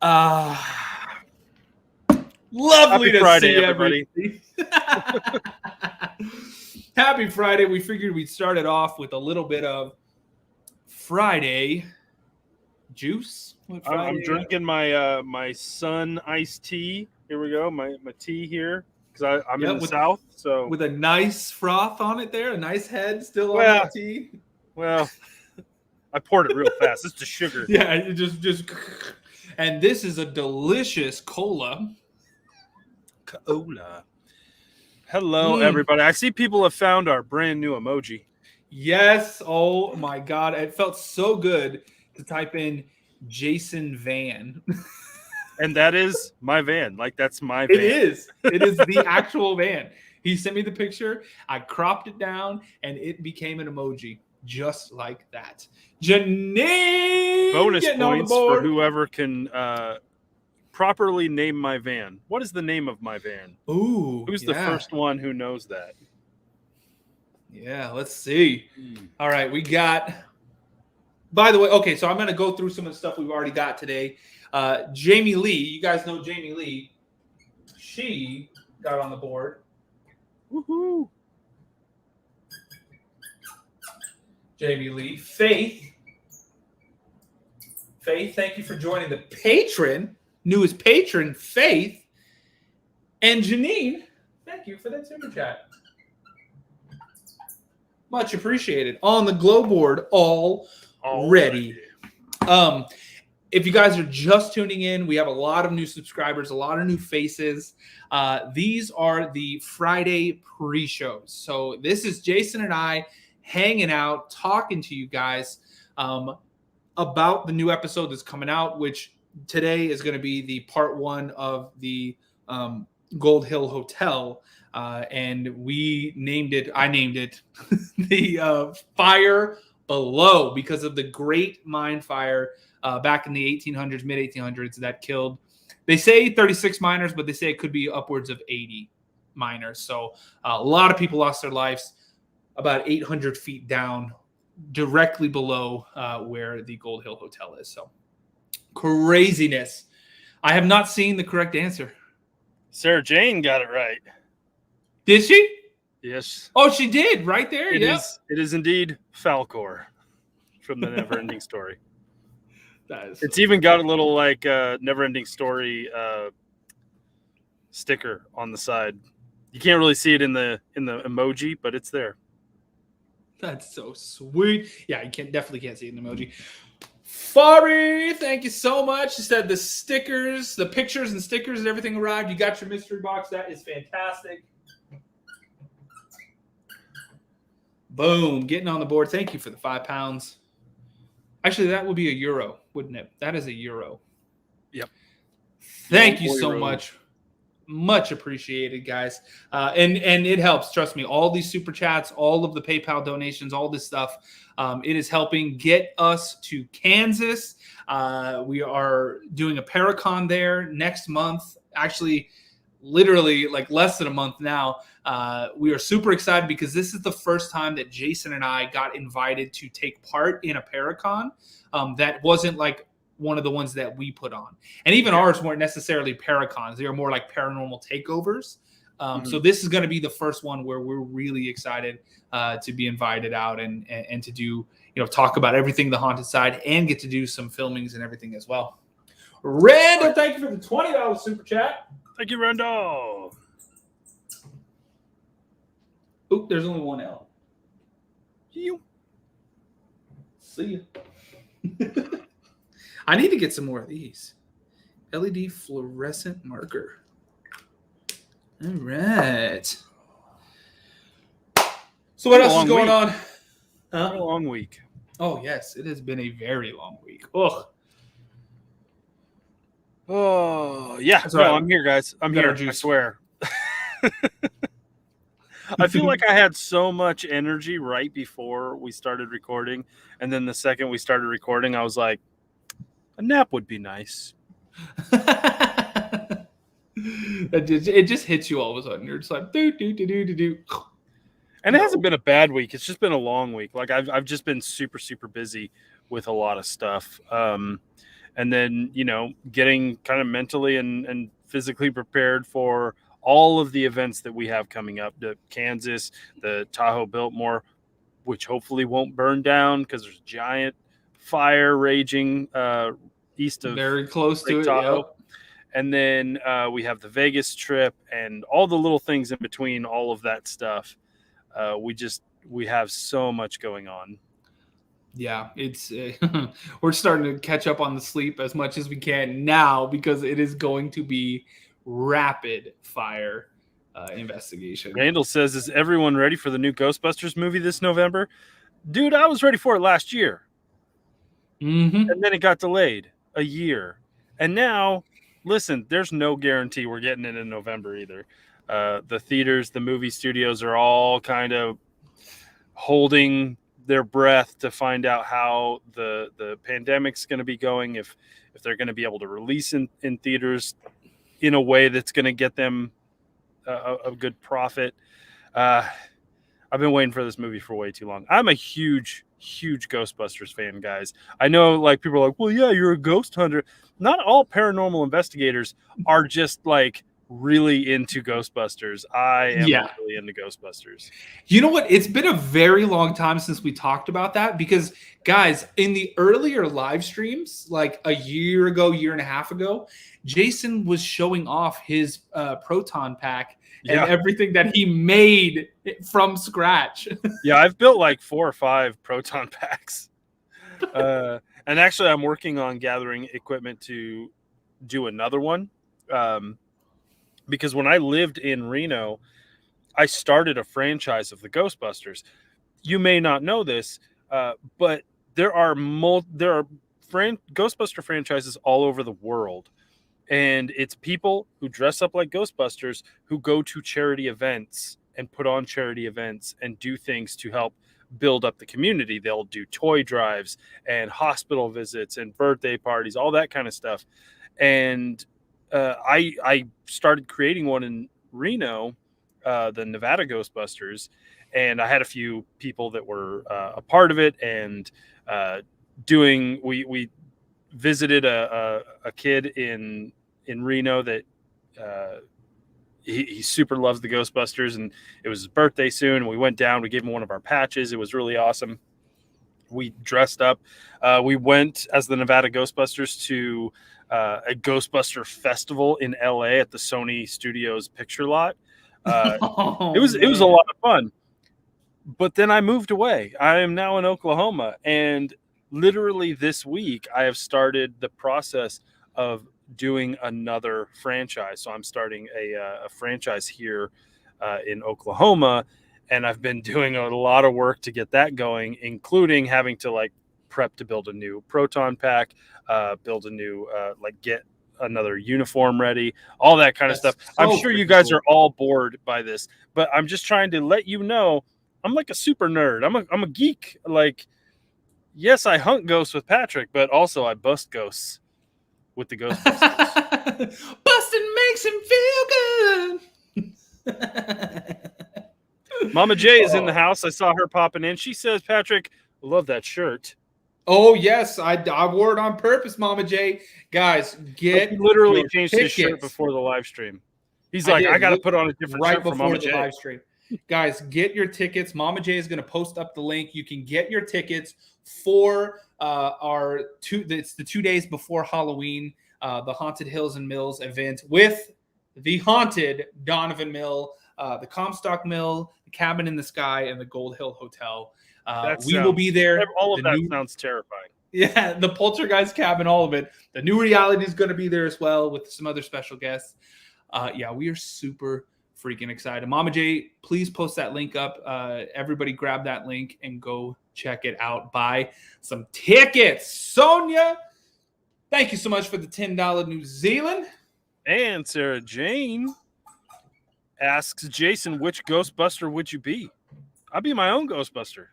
Uh, Lovely Happy to Friday, see everybody. Happy Friday. We figured we'd start it off with a little bit of Friday juice. I'm drinking my my Sun iced tea. Here we go, my tea here because I'm in the South. So with a nice froth on it there, a nice head still on Well- that tea. well, I poured it real fast. It's the sugar. Yeah, it just. And this is a delicious cola. Cola. Hello, everybody. I see people have found our brand new emoji. Yes. Oh my God. It felt so good to type in Jason Van. And that is my van. Like, that's my van. It is. It is the actual van. He sent me the picture. I cropped it down and it became an emoji just like that. Janine! Bonus points for whoever can properly name my van. What is the name of my van? Ooh. Who's the first one who knows that? Yeah, let's see. All right, we got. By the way, okay, so I'm going to go through some of the stuff we've already got today. Jamie Lee, you guys know Jamie Lee. She got on the board. Woohoo! Jamie Lee. Faith, thank you for joining the patron. Newest patron, Faith. And Janine, thank you for that super chat. Much appreciated. On the glow board already. If you guys are just tuning in, we have a lot of new subscribers, a lot of new faces. These are the Friday pre-shows. So this is Jason and I hanging out, talking to you guys about the new episode that's coming out, which today is going to be the part 1 of the Gold Hill Hotel. And I named it the Fire Below because of the great mine fire back in the 1800s, mid 1800s that killed, they say 36 miners, but they say it could be upwards of 80 miners. So a lot of people lost their lives about 800 feet down, directly below where the Gold Hill Hotel is. So craziness. I have not seen the correct answer. Sarah Jane got it right. Did she? Yes. Oh, she did right there. It is indeed Falcor from the Neverending Story. It's even got a little like Neverending Story sticker on the side. You can't really see it in the emoji, but it's there. That's so sweet. Yeah, you definitely can't see it in the emoji. Fari, thank you so much. You said the stickers, the pictures and stickers and everything arrived. You got your mystery box. That is fantastic. Boom, getting on the board. Thank you for the £5. Actually, that would be €1, wouldn't it? That is €1. Yep. Thank you so much. Much appreciated, guys. And it helps. Trust me. All these super chats, all of the PayPal donations, all this stuff, it is helping get us to Kansas. We are doing a Paracon there next month. Actually, literally like less than a month now. We are super excited because this is the first time that Jason and I got invited to take part in a Paracon that wasn't like one of the ones that we put on. And even ours weren't necessarily Paracons. They are more like paranormal takeovers. So this is going to be the first one where we're really excited to be invited out and to do, talk about everything the haunted side and get to do some filmings and everything as well. Randall, thank you for the $20 super chat. Thank you, Randall. Oop, there's only one L. You. See ya. I need to get some more of these. LED fluorescent marker. All right. So what else is going on? A long week. Oh, yes. It has been a very long week. Ugh. Oh, yeah. That's right. I'm here, guys. I'm here. I swear. I feel like I had so much energy right before we started recording. And then the second we started recording, I was like, a nap would be nice. It just hits you all of a sudden. You're just like, do. And it hasn't been a bad week. It's just been a long week. Like I've just been super, super busy with a lot of stuff. and then, you know, getting kind of mentally and physically prepared for all of the events that we have coming up, the Kansas, the Tahoe Biltmore, which hopefully won't burn down because there's a giant fire raging east of Very close to Lake it. Tahoe. Yep. And then we have the Vegas trip and all the little things in between, all of that stuff. We have so much going on. Yeah, it's we're starting to catch up on the sleep as much as we can now because it is going to be rapid fire investigation. Randall says, "Is everyone ready for the new Ghostbusters movie this November?" Dude, I was ready for it last year. Mm-hmm. And then it got delayed a year. And now, listen, there's no guarantee we're getting it in November either. The theaters, the movie studios are all kind of holding their breath to find out how the pandemic's going to be going, if they're going to be able to release in theaters in a way that's going to get them a good profit. I've been waiting for this movie for way too long. I'm a huge Ghostbusters fan, guys. I know, like, people are like, well, yeah, you're a ghost hunter. Not all paranormal investigators are just like really into Ghostbusters. I am Yeah. really into Ghostbusters. You know what? It's been a very long time since we talked about that because, guys, in the earlier live streams, like a year ago, year and a half ago, Jason was showing off his proton pack and Yeah. everything that he made from scratch. Yeah, I've built like 4 or 5 proton packs. And actually, I'm working on gathering equipment to do another one. Because when I lived in Reno, I started a franchise of the Ghostbusters. You may not know this, but there are Ghostbuster franchises all over the world, and it's people who dress up like Ghostbusters who go to charity events and put on charity events and do things to help build up the community. They'll do toy drives and hospital visits and birthday parties, all that kind of stuff. And I started creating one in Reno, the Nevada Ghostbusters, and I had a few people that were a part of it. And we visited a kid in Reno that he super loves the Ghostbusters, and it was his birthday soon. And we went down, we gave him one of our patches. It was really awesome. We dressed up. We went as the Nevada Ghostbusters to a Ghostbuster festival in LA at the Sony Studios picture lot. It was a lot of fun. But then I moved away. I am now in Oklahoma, and literally this week I have started the process of doing another franchise. So I'm starting a franchise here in Oklahoma, and I've been doing a lot of work to get that going, including having to like prep to build a new proton pack, build a new get another uniform ready, all that kind of stuff. So I'm sure you guys are all bored by this, but I'm just trying to let you know I'm like a super nerd. I'm a geek. Like, yes, I hunt ghosts with Patrick, but also I bust ghosts with the Ghostbusters. Busting makes him feel good. Mama J is in the house. I saw her popping in. She says, Patrick, I love that shirt. Oh, yes. I wore it on purpose, Mama J. Guys, get he literally your changed tickets. his shirt before the live stream. He's like, I got to put on a different right shirt for before Mama the J. live stream. Guys, get your tickets. Mama J is going to post up the link. You can get your tickets for it's the 2 days before Halloween, the Haunted Hills and Mills event with the haunted Donovan Mill, the Comstock Mill, the Cabin in the Sky, and the Gold Hill Hotel. We will be there. All of that sounds terrifying. Yeah, the Poltergeist Cabin, all of it. The New Reality is going to be there as well with some other special guests. Yeah, we are super freaking excited. Mama J, please post that link up. Everybody grab that link and go check it out. Buy some tickets. Sonia, thank you so much for the $10 New Zealand. And Sarah Jane asks Jason, which Ghostbuster would you be? I'd be my own Ghostbuster.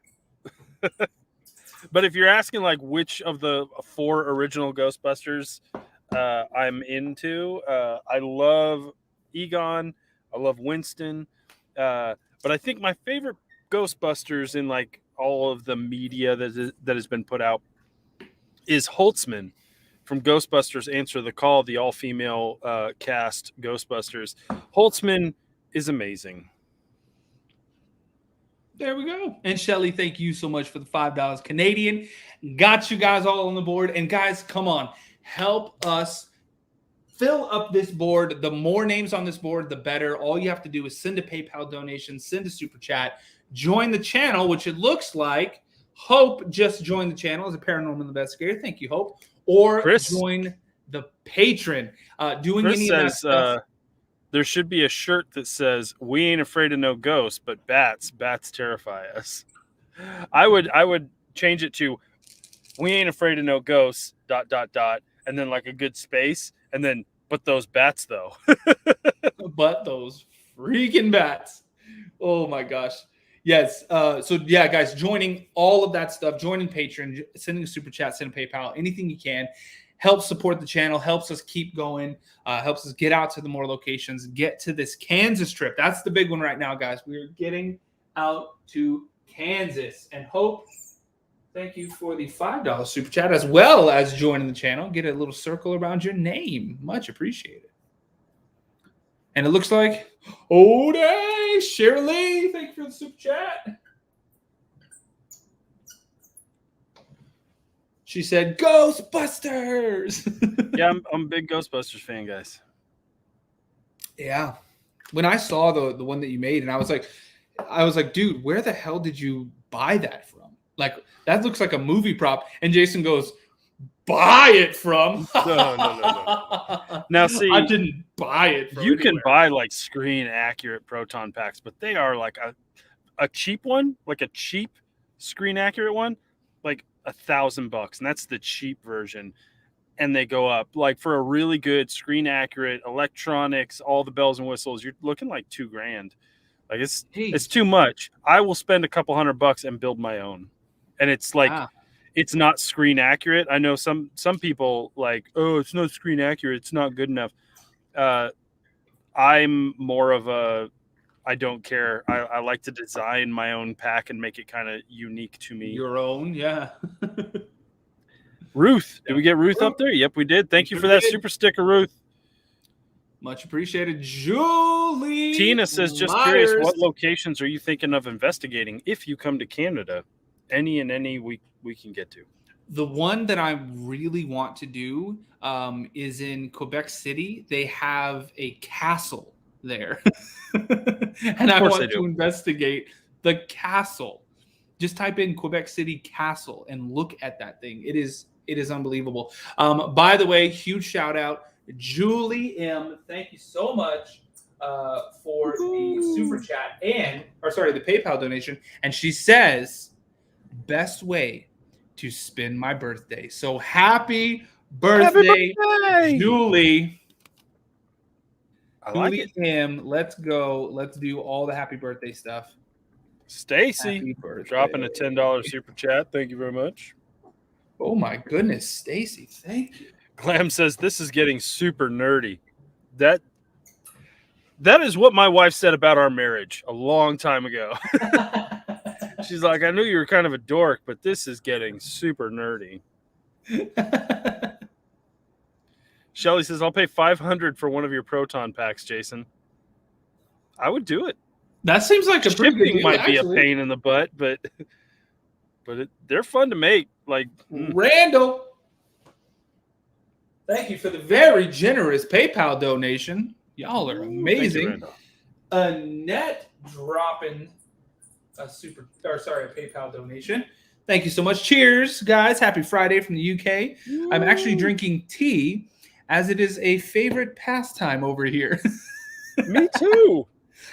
But if you're asking like which of the 4 original Ghostbusters I'm into, I love Egon, I love Winston, but I think my favorite Ghostbusters in like all of the media that has been put out is Holtzman, from Ghostbusters Answer the Call, the all-female cast Ghostbusters. Holtzman is amazing. There we go. And Shelly, thank you so much for the $5 Canadian. Got you guys all on the board. And guys, come on, help us fill up this board. The more names on this board, the better. All you have to do is send a PayPal donation, send a super chat, join the channel, which it looks like Hope just joined the channel as a paranormal investigator. Thank you, Hope. Or Chris, join the patron. Doing Chris any of that says stuff. there should be a shirt that says, "We ain't afraid of no ghosts, but bats terrify us." I would change it to, "We ain't afraid of no ghosts, ... and then like a good space, and then, but those bats though." But those freaking bats. Oh my gosh. Yes. So yeah, guys, joining all of that stuff, joining Patreon, sending a super chat, sending PayPal, anything you can, helps support the channel, helps us keep going, helps us get out to the more locations, get to this Kansas trip. That's the big one right now, guys. We're getting out to Kansas. And Hope, thank you for the $5 super chat, as well as joining the channel. Get a little circle around your name. Much appreciated. And it looks like, oh, day, Shirley, thank you for the super chat. She said, Ghostbusters. Yeah, I'm a big Ghostbusters fan, guys. Yeah. When I saw the one that you made, and I was like, dude, where the hell did you buy that from? Like, that looks like a movie prop. And Jason goes, buy it from? No. Now, see, I didn't buy it from you can anywhere. buy like screen accurate proton packs, but they are like a cheap one, like a cheap screen accurate one, like $1,000, and that's the cheap version. And they go up like for a really good screen accurate electronics, all the bells and whistles, you're looking like $2,000. Like it's too much. I will spend a couple $100 and build my own. And it's like, it's not screen accurate. I know some people like, oh, it's not screen accurate, it's not good enough. I'm more of a, I don't care. I like to design my own pack and make it kind of unique to me. Your own, yeah. Ruth, did we get Ruth up there? Yep, we did. Thank you for that super sticker, Ruth. Much appreciated. Julie Tina says, just Myers. curious, what locations are you thinking of investigating if you come to Canada? Any we can get to. The one that I really want to do is in Quebec City. They have a castle there. And I want to investigate the castle. Just type in Quebec City castle and look at that thing. It is unbelievable. By the way, huge shout out, Julie M. Thank you so much for the super chat the PayPal donation. And she says, best way to spend my birthday. So happy birthday, Julie. I like Julie it. M. Let's go. Let's do all the happy birthday stuff. Stacy dropping a $10 super chat. Thank you very much. Oh my goodness, Stacy, thank you. Glam says this is getting super nerdy. That is what my wife said about our marriage a long time ago. She's like, I knew you were kind of a dork, but this is getting super nerdy. Shelly says, I'll pay $500 for one of your proton packs, Jason. I would do it. That seems like a pretty good deal, might be a pain in the butt, but they're fun to make. Like Randall, thank you for the very generous PayPal donation. Y'all are amazing. Annette dropping a PayPal donation. Thank you so much. Cheers, guys. Happy Friday from the UK. I'm actually drinking tea, as it is a favorite pastime over here. Me too.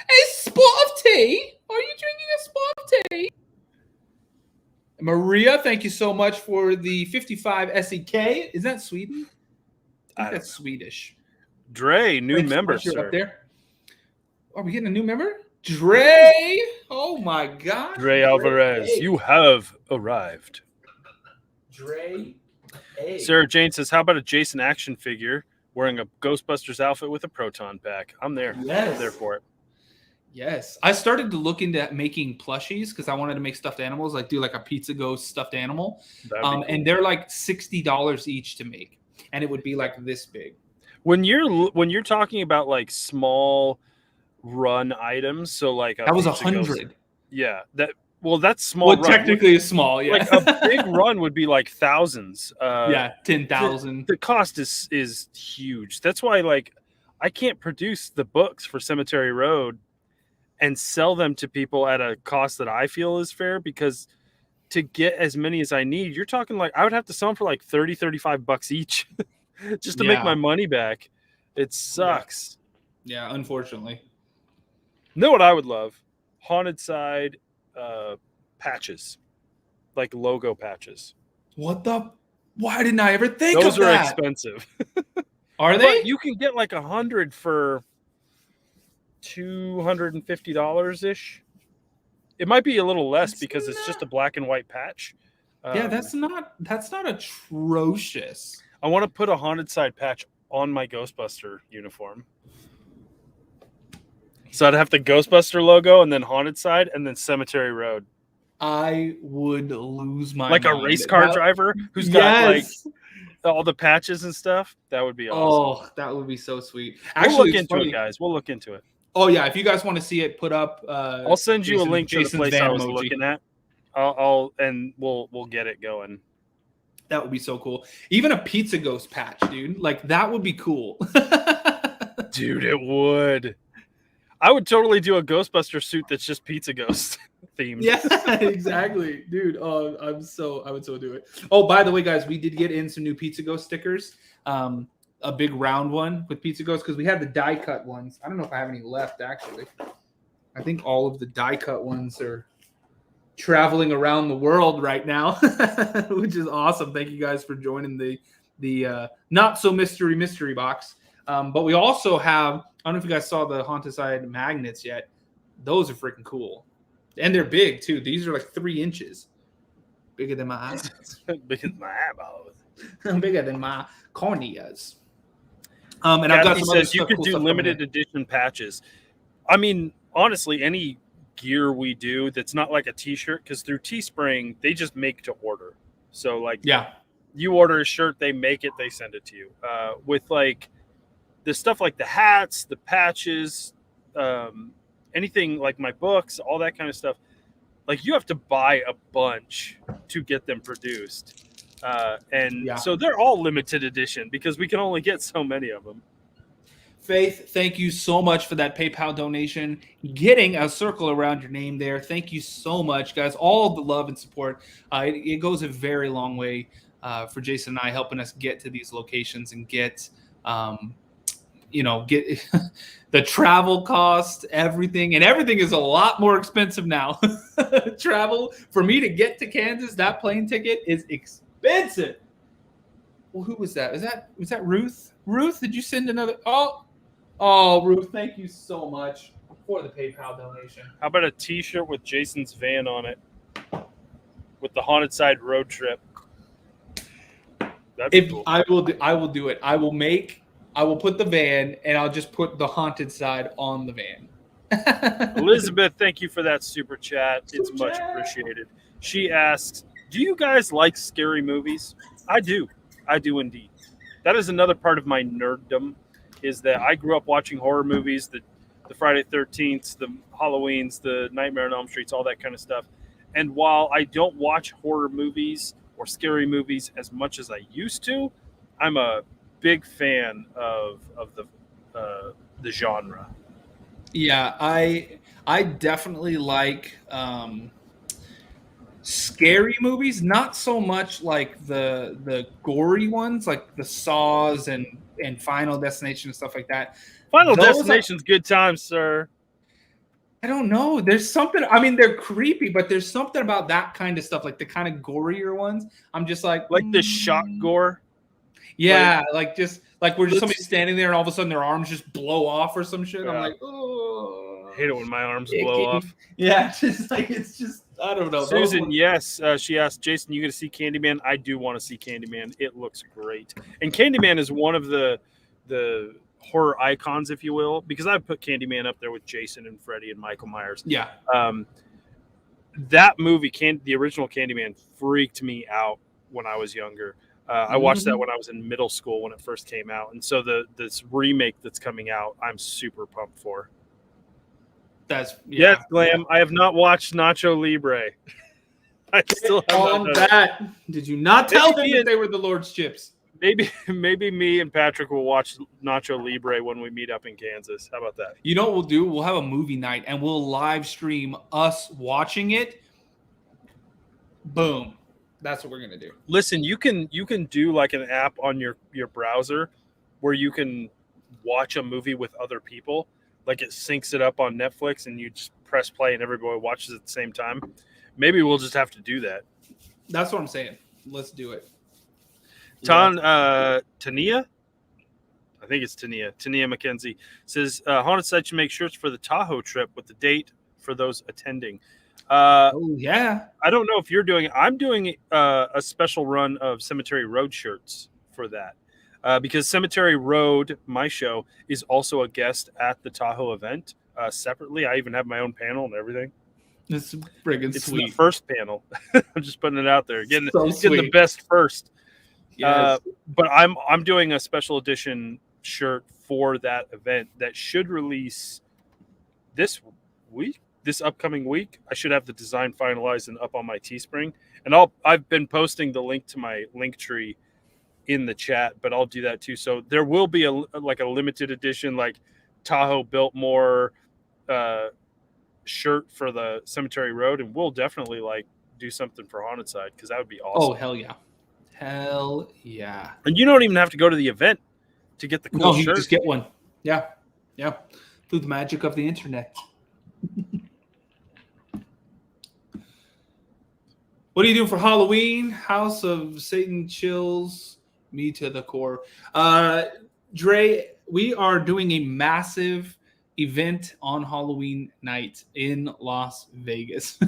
A spot of tea? Are you drinking a spot of tea? Maria, thank you so much for the 55 SEK. Is that Sweden? I think that's Swedish. Dre, new member, sir. Up there. Are we getting a new member? Dre. Oh my God. Dre Alvarez, you have arrived. Dre. Sarah Jane says, how about a Jason action figure wearing a Ghostbusters outfit with a proton pack? I'm there. Yes. I'm there for it. Yes. I started to look into making plushies because I wanted to make stuffed animals, like do like a Pizza Ghost stuffed animal. Cool. And they're like $60 each to make. and it would be like this big. When you're talking about like small run items, so like a That was Pizza Ghost, 100. that's small Well, run. technically it's small, yeah. Like a big run would be like thousands. Yeah, 10,000. The cost is huge. That's why like I can't produce the books for Cemetery Road and sell them to people at a cost that I feel is fair, because to get as many as I need, you're talking like I would have to sell them for like $35 each just to make my money back. It sucks. Yeah, unfortunately. Know what I would love? Haunted Side patches, like logo patches. Why didn't I ever think of that? Those are expensive. Are they? But you can get like 100 for $250 ish. It might be a little less because it's just a black and white patch. Yeah, that's not atrocious. I want to put a Haunted Side patch on my Ghostbuster uniform. So I'd have the Ghostbuster logo and then Haunted Side and then Cemetery Road. I would lose my like mind. A race car driver who's got like all the patches and stuff. That would be awesome. Oh, that would be so sweet. Actually, we'll look into it, guys. We'll look into it. Oh yeah, if you guys want to see it put up, I'll send you a link to the place I was looking at. We'll get it going. That would be so cool. Even a Pizza Ghost patch, dude. Like that would be cool. Dude, it would. I would totally do a Ghostbuster suit that's just Pizza Ghost themed. Yeah, exactly, dude. Oh, I would so do it. Oh, by the way, guys, we did get in some new Pizza Ghost stickers. A big round one with Pizza Ghost because we had the die cut ones. I don't know if I have any left actually. I think all of the die cut ones are traveling around the world right now, which is awesome. Thank you guys for joining the not so mystery box. But we also have, I don't know if you guys saw the Haunted Side magnets yet. Those are freaking cool. And they're big too. These are like 3 inches. Bigger than my eyes. Bigger than my eyeballs. Bigger than my corneas. And Kathy I've got some says other you stuff, could cool do stuff limited edition patches. I mean, honestly, any gear we do that's not like a t-shirt, because through Teespring, they just make to order. So like, yeah, you order a shirt, they make it, they send it to you. With like the stuff like the hats, the patches, anything like my books, all that kind of stuff, like you have to buy a bunch to get them produced. So they're all limited edition because we can only get so many of them. Faith, thank you so much for that PayPal donation. Getting a circle around your name there. Thank you so much, guys. All the love and support. It goes a very long way for Jason and I, helping us get to these locations and get get the travel cost, everything. And everything is a lot more expensive now. Travel, for me to get to Kansas, that plane ticket is expensive. Well, who was that? Was that Ruth? Ruth, did you send another? Oh, Ruth, thank you so much for the PayPal donation. How about a T-shirt with Jason's van on it, with the Haunted Side road trip? That'd be cool. I will do it. I will put the van, and I'll just put the Haunted Side on the van. Elizabeth, thank you for that super chat. It's much appreciated. She asks, do you guys like scary movies? I do indeed. That is another part of my nerddom, is that I grew up watching horror movies, the Friday 13th, the Halloweens, the Nightmare on Elm Streets, all that kind of stuff. And while I don't watch horror movies or scary movies as much as I used to, I'm a big fan of the genre. Yeah, I definitely like scary movies, not so much like the gory ones, like the Saws and Final Destination and stuff like that. Final Destination's good times, sir. I don't know. There's something. I mean, they're creepy, but there's something about that kind of stuff, like the kind of gorier ones. I'm just like the shock gore. Yeah, like just like we're just somebody standing there and all of a sudden their arms just blow off or some shit. Yeah. I'm like, oh, I hate it when my arms blow off. Yeah, just like it's just I don't know. Susan, yes, she asked Jason, "You going to see Candyman?" I do want to see Candyman. It looks great, and Candyman is one of the horror icons, if you will, because I put Candyman up there with Jason and Freddy and Michael Myers. Yeah. That movie, the original Candyman, freaked me out when I was younger. I watched that when I was in middle school when it first came out, and so this remake that's coming out, I'm super pumped for. That's Yes, Glam. I have not watched Nacho Libre. I still have on not that. Did you not tell them that they were the Lord's chips? Maybe me and Patrick will watch Nacho Libre when we meet up in Kansas. How about that? You know what we'll do? We'll have a movie night and we'll live stream us watching it. Boom. That's what we're gonna do. Listen, you can do like an app on your browser where you can watch a movie with other people. Like it syncs it up on Netflix and you just press play and everybody watches at the same time. Maybe we'll just have to do that. That's what I'm saying. Let's do it. Tania, I think it's Tania McKenzie says Haunted Site should make shirts for the Tahoe trip with the date for those attending. Oh yeah, I don't know if you're doing it. I'm doing a special run of Cemetery Road shirts for that because Cemetery Road, my show, is also a guest at the Tahoe event separately. I even have my own panel and everything. It's friggin' sweet. It's the first panel. I'm just putting it out there, getting the best first. Yes. But I'm doing a special edition shirt for that event that should release this upcoming week. I should have the design finalized and up on my Teespring. And I've been posting the link to my link tree in the chat, but I'll do that too. So there will be a limited edition, like Tahoe Biltmore shirt for the Cemetery Road, and we'll definitely do something for Haunted Side because that would be awesome. Oh hell yeah. Hell yeah. And you don't even have to go to the event to get the cool shirt. You just get one. Yeah. Yeah. Through the magic of the internet. What are you doing for Halloween? House of Satan chills me to the core. Dre, we are doing a massive event on Halloween night in Las Vegas.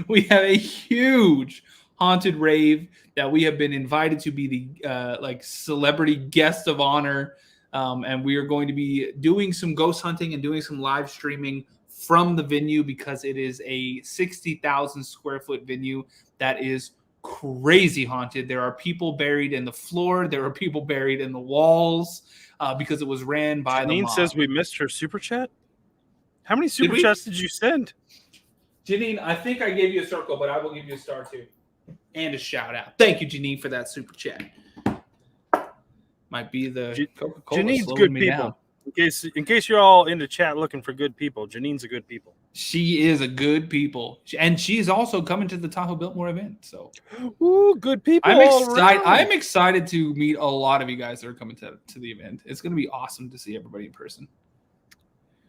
We have a huge haunted rave that we have been invited to be the celebrity guest of honor, and we are going to be doing some ghost hunting and doing some live streaming from the venue because it is a 60,000 square foot venue that is crazy haunted. There are people buried in the floor. There are people buried in the walls because it was ran by the mob. Janine says we missed her super chat. How many super chats did you send? Janine, I think I gave you a circle, but I will give you a star too. And a shout out. Thank you, Janine, for that super chat. Might be the Coca-Cola. Janine's good people. In case you're all in the chat looking for good people, Janine's a good people. She is a good people, and she's also coming to the Tahoe Biltmore event. So, ooh, good people! I'm excited to meet a lot of you guys that are coming to the event. It's going to be awesome to see everybody in person.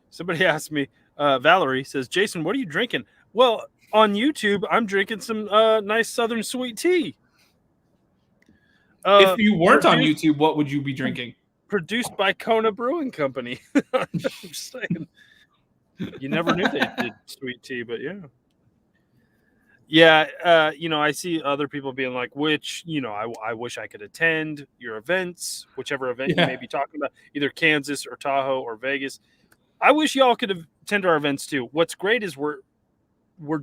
Somebody asked me. Valerie says, "Jason, what are you drinking?" Well, on YouTube, I'm drinking some nice Southern sweet tea. If you weren't on YouTube, what would you be drinking? Produced by Kona Brewing Company. I'm just saying. You never knew they did sweet tea, but yeah. Yeah, I see other people being like, which, I wish I could attend your events, whichever event you may be talking about, either Kansas or Tahoe or Vegas. I wish y'all could attend our events too. What's great is we're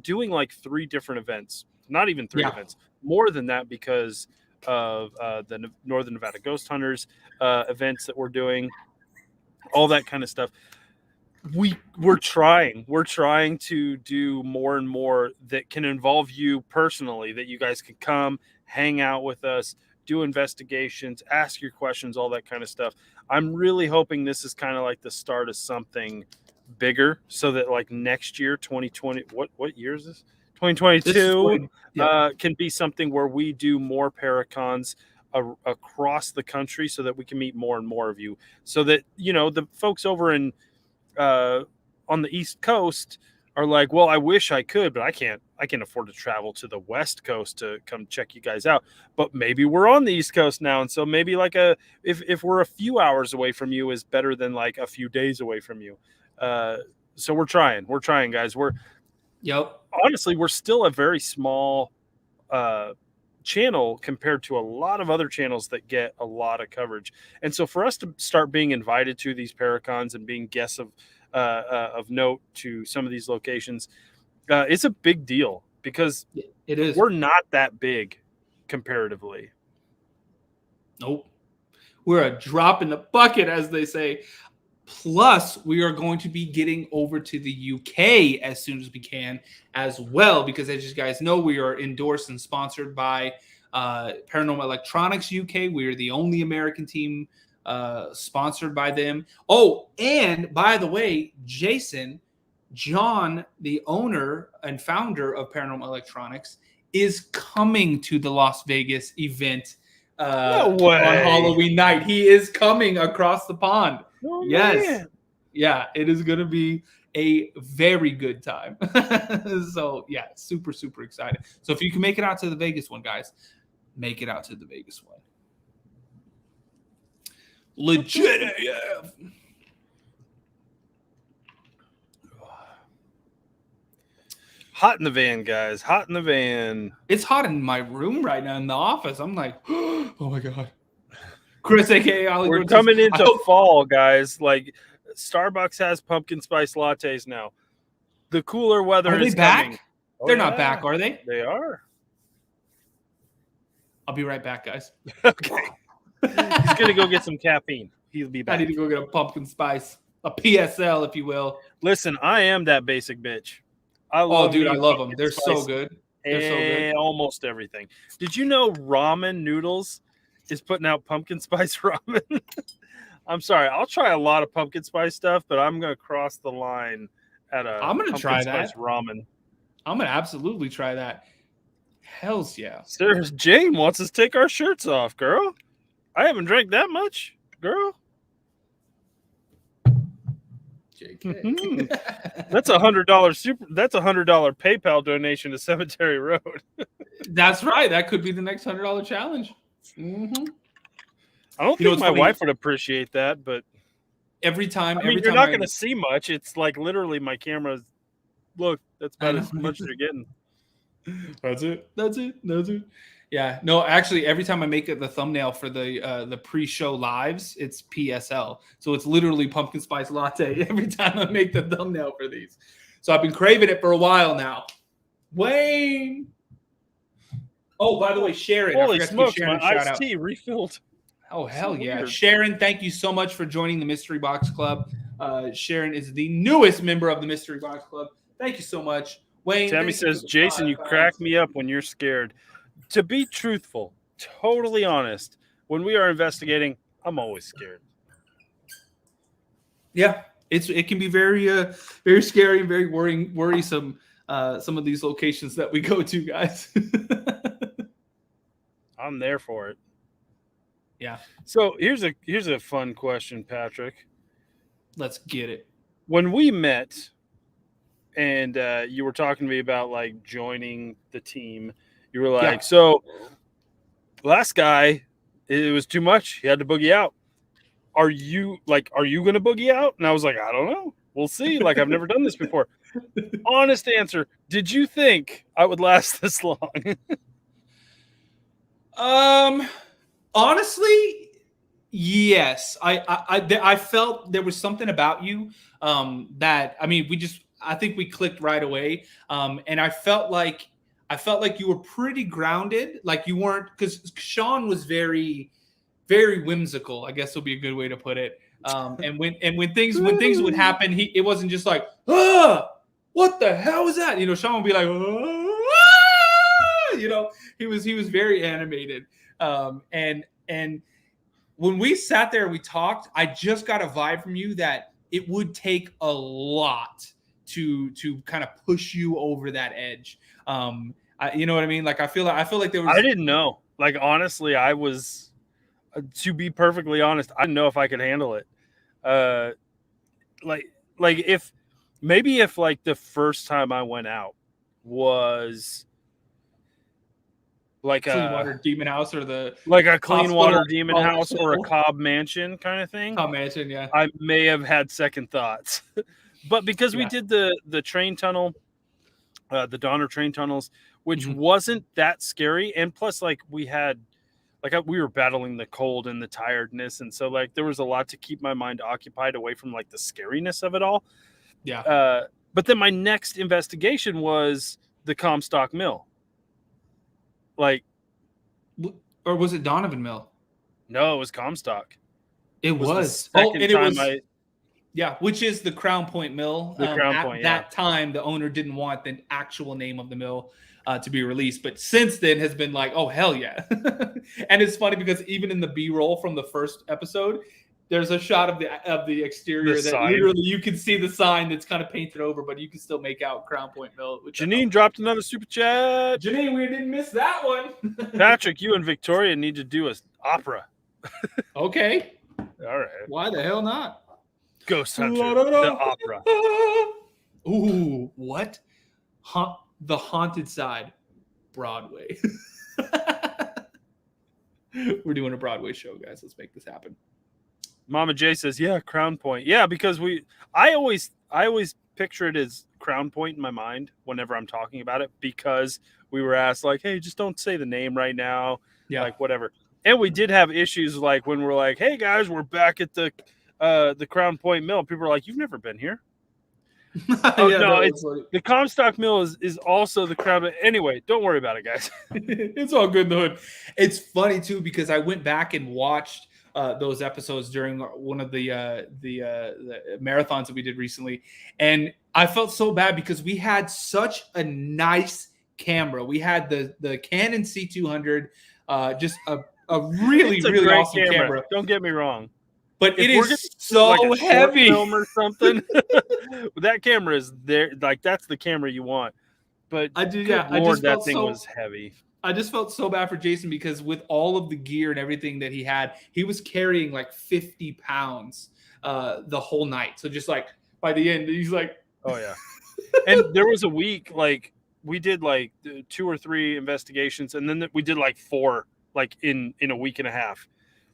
doing like 3 different events, not even 3 events, more than that because of the Northern Nevada Ghost Hunters events that we're doing, all that kind of stuff. We're trying to do more and more that can involve you personally, that you guys can come hang out with us, do investigations, ask your questions, all that kind of stuff. I'm really hoping this is kind of like the start of something bigger so that like next year, 2020, what year is this? 2022 can be something where we do more Paracons across the country so that we can meet more and more of you, so that, the folks over in on the East Coast are like, well, I wish I could, but I can't afford to travel to the West Coast to come check you guys out. But maybe we're on the East Coast now. And so maybe like if we're a few hours away from you is better than like a few days away from you. So we're trying, guys. Honestly, we're still a very small channel compared to a lot of other channels that get a lot of coverage. And so for us to start being invited to these Paracons and being guests of note to some of these locations, it's a big deal because it is. We're not that big. comparatively. Nope. We're a drop in the bucket, as they say. Plus, we are going to be getting over to the UK as soon as we can as well, because as you guys know, we are endorsed and sponsored by Paranormal Electronics UK. We are the only American team sponsored by them. Oh, and by the way, John, the owner and founder of Paranormal Electronics, is coming to the Las Vegas event No way. on Halloween night. He is coming across the pond. Oh, Yes. man. Yeah, it is going to be a very good time. So, yeah, super, super excited. So, if you can make it out to the Vegas one, guys, make it out to the Vegas one. Legit AF. Hot in the van, guys. Hot in the van. It's hot in my room right now in the office. I'm like, oh my God. Chris, aka Ollie, we're coming into fall, guys. Like, Starbucks has pumpkin spice lattes now. The cooler weather is coming. Oh, they're not back, are they? They are. I'll be right back, guys. Okay. He's gonna go get some caffeine. He'll be back. I need to go get a pumpkin spice, a PSL, if you will. Listen, I am that basic bitch. I love them. They're so good. They're so good. Almost everything. Did you know ramen noodles is putting out pumpkin spice ramen? I'm sorry. I'll try a lot of pumpkin spice stuff, but I'm going to cross the line at a I'm going to try that. Ramen. I'm going to absolutely try that. Hells yeah. Sir, Jane wants us to take our shirts off, girl. I haven't drank that much, girl. JK. That's $100 That's $100 PayPal donation to Cemetery Road. That's right. That could be the next $100 challenge. Mm-hmm. I don't think my wife would appreciate that, but every time you're not going to see much. It's like literally my camera's. Look, that's about as much as you're getting. That's it. Yeah, no, actually, every time I make it the thumbnail for the pre-show lives, it's PSL. So it's literally pumpkin spice latte every time I make the thumbnail for these. So I've been craving it for a while now. Wayne. Oh, by the way, Sharon. Holy smokes, my iced tea refilled. Oh, hell yeah. Sharon, thank you so much for joining the Mystery Box Club. Sharon is the newest member of the Mystery Box Club. Thank you so much. Wayne. Tammy says, Jason, you crack me up when you're scared. To be truthful, totally honest, when we are investigating, I'm always scared. Yeah, it can be very very scary and very worrisome. Some of these locations that we go to, guys. I'm there for it. Yeah. So here's a fun question, Patrick. Let's get it. When we met, and you were talking to me about like joining the team. You were like, So last guy, it was too much. He had to boogie out. Are you going to boogie out? And I was like, I don't know. We'll see. Like, I've never done this before. Honest answer. Did you think I would last this long? Honestly, yes. I felt there was something about you that, I mean, I think we clicked right away. And I felt like you were pretty grounded. Like you weren't, because Sean was very, very whimsical, I guess would be a good way to put it. And when things would happen, it wasn't just like, what the hell was that? You know, Sean would be like, you know, he was very animated. And when we sat there and we talked, I just got a vibe from you that it would take a lot to kind of push you over that edge. You know what I mean? Like I feel like there was. I didn't know. Like honestly, I was. To be perfectly honest, I didn't know if I could handle it. Like if like the first time I went out was like Clean Water Demon House or a Clean Water Demon House or a Cobb Mansion kind of thing. Cobb Mansion, yeah. I may have had second thoughts, but because we did the train tunnel, the Donner train tunnels, which wasn't that scary, and plus like we were battling the cold and the tiredness, and so like there was a lot to keep my mind occupied away from like the scariness of it all. Yeah. But then my next investigation was the Comstock Mill. Like Or was it Donovan Mill? No, it was Comstock. It Was the was. Oh, second and it time was. Yeah, which is the Crown Point Mill. the Crown At Point, yeah. that time, the owner didn't want the actual name of the mill to be released, but since then has been like, oh hell yeah! And it's funny because even in the B-roll from the first episode, there's a shot of the exterior The that sign. literally you can see the sign that's kind of painted over, but you can still make out Crown Point Mill. Janine dropped another super chat. Janine, we didn't miss that one. Patrick, you and Victoria need to do an opera. Okay. All right. Why the hell not? Ghost Hunter, the opera. Ooh, what? The Haunted Side, Broadway. We're doing a Broadway show, guys. Let's make this happen. Mama J says, "Yeah, Crown Point. Yeah, because I always picture it as Crown Point in my mind whenever I'm talking about it, because we were asked like, hey, just don't say the name right now, like whatever. And we did have issues like when we're like, hey guys, we're back at the Crown Point Mill. People are like, you've never been here. Oh yeah, no, it's the Comstock Mill is also the Crown. Anyway, don't worry about it, guys. It's all good in the hood. It's funny too because I went back and watched those episodes during one of the marathons that we did recently, and I felt so bad because we had such a nice camera. We had the Canon C200, just a really awesome camera. Don't get me wrong. But it is so like heavy. Film or something. That camera is there, like that's the camera you want. But I do, yeah. Lord, that thing was heavy. I just felt so bad for Jason because with all of the gear and everything that he had, he was carrying like 50 pounds the whole night. So just like by the end, he's like, oh yeah. And there was a week like we did like 2 or 3 investigations, and then we did like 4 like in a week and a half.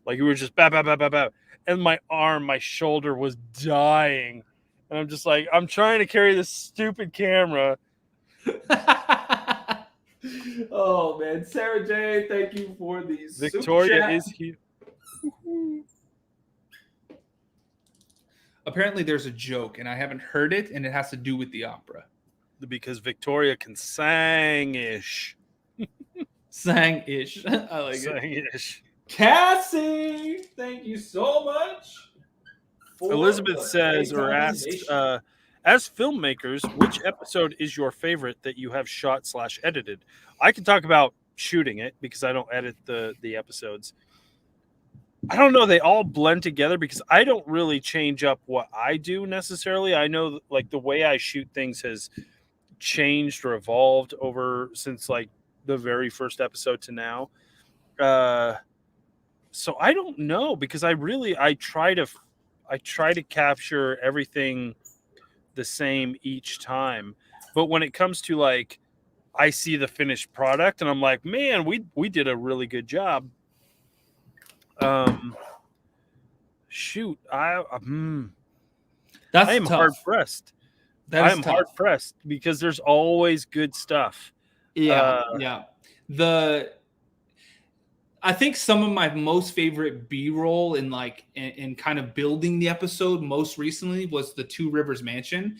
Like we were just bow. And my shoulder was dying. And I'm just like, I'm trying to carry this stupid camera. Oh, man. Sarah J., thank you for these. Victoria is here. Apparently, there's a joke, and I haven't heard it, and it has to do with the opera. Because Victoria can sang-ish. Sang-ish. I like sang-ish. Cassie, thank you so much. Elizabeth says or asks, as filmmakers, which episode is your favorite that you have shot/edited? I can talk about shooting it because I don't edit the episodes. I don't know. They all blend together because I don't really change up what I do necessarily. I know like the way I shoot things has changed or evolved over since like the very first episode to now. So I don't know because I try to capture everything the same each time. But when it comes to like, I see the finished product and I'm like, man, we did a really good job. Shoot, I am hard pressed. I am hard pressed because there's always good stuff. Yeah. I think some of my most favorite B-roll in kind of building the episode most recently was the Two Rivers Mansion,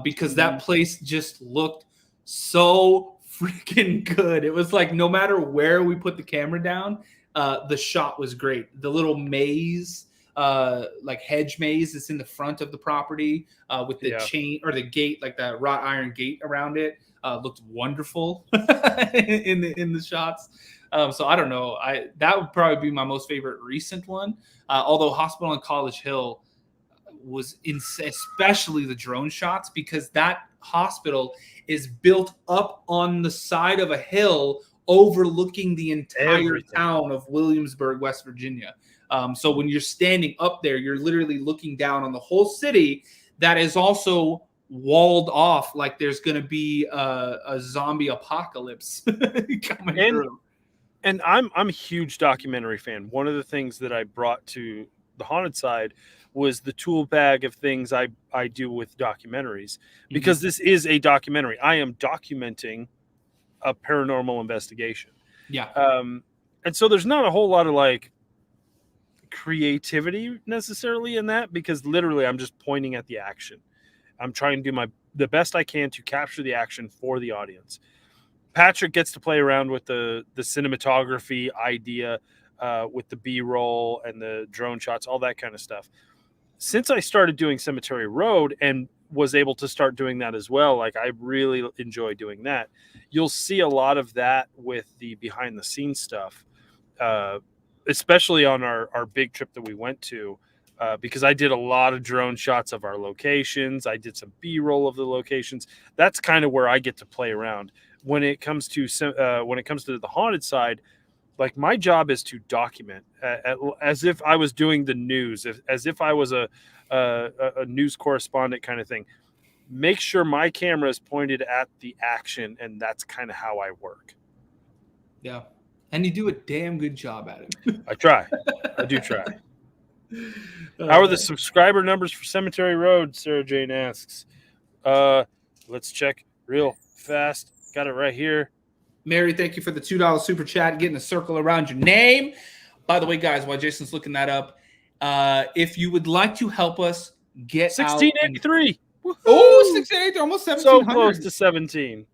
because that place just looked so freaking good. It was like no matter where we put the camera down, the shot was great. The little maze, like hedge maze that's in the front of the property with the chain or the gate, like the wrought iron gate around it, looked wonderful in the shots. So I don't know. That would probably be my most favorite recent one. Although Hospital on College Hill was especially the drone shots, because that hospital is built up on the side of a hill overlooking the entire town of Williamsburg, West Virginia. So when you're standing up there, you're literally looking down on the whole city that is also walled off like there's going to be a zombie apocalypse coming through. And I'm a huge documentary fan. One of the things that I brought to the haunted side was the tool bag of things I do with documentaries, because this is a documentary. I am documenting a paranormal investigation. Yeah. And so there's not a whole lot of like creativity necessarily in that, because literally I'm just pointing at the action. I'm trying to do the best I can to capture the action for the audience. Patrick gets to play around with the cinematography idea, with the B-roll and the drone shots, all that kind of stuff. Since I started doing Cemetery Road and was able to start doing that as well, like I really enjoy doing that. You'll see a lot of that with the behind the scenes stuff, especially on our big trip that we went to, because I did a lot of drone shots of our locations. I did some B-roll of the locations. That's kind of where I get to play around. When it comes to the haunted side, like my job is to document, as if I was doing the news, as if I was a news correspondent kind of thing. Make sure my camera is pointed at the action, and that's kind of how I work. Yeah, and you do a damn good job at it. I try. I do try. How are the subscriber numbers for Cemetery Road? Sarah Jane asks. Let's check real fast. Got it right here. Mary, thank you for the $2 super chat, getting a circle around your name. By the way, guys, while Jason's looking that up, if you would like to help us get 1683. Oh, 1683, almost 1700. So close to 17.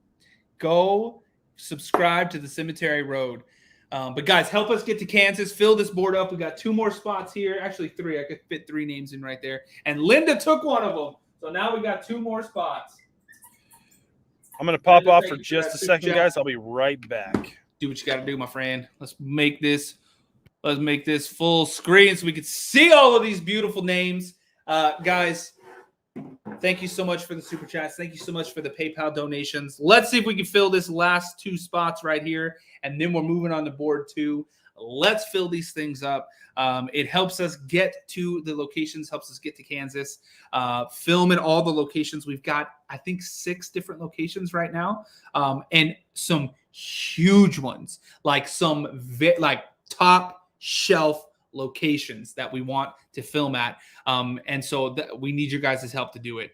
Go subscribe to the Cemetery Road. But guys, help us get to Kansas. Fill this board up. We got 2 more spots here. Actually, 3. I could fit 3 names in right there. And Linda took one of them. So now we got 2 more spots. I'm going to pop off for just a second, guys. I'll be right back. Do what you got to do, my friend. Let's make this full screen so we can see all of these beautiful names. Guys, thank you so much for the super chats. Thank you so much for the PayPal donations. Let's see if we can fill this last 2 spots right here, and then we're moving on to board 2. Let's fill these things up. It helps us get to the locations, helps us get to Kansas, film in all the locations. We've got, I think, 6 different locations right now, and some huge ones, like some top shelf locations that we want to film at. And so we need your guys' help to do it.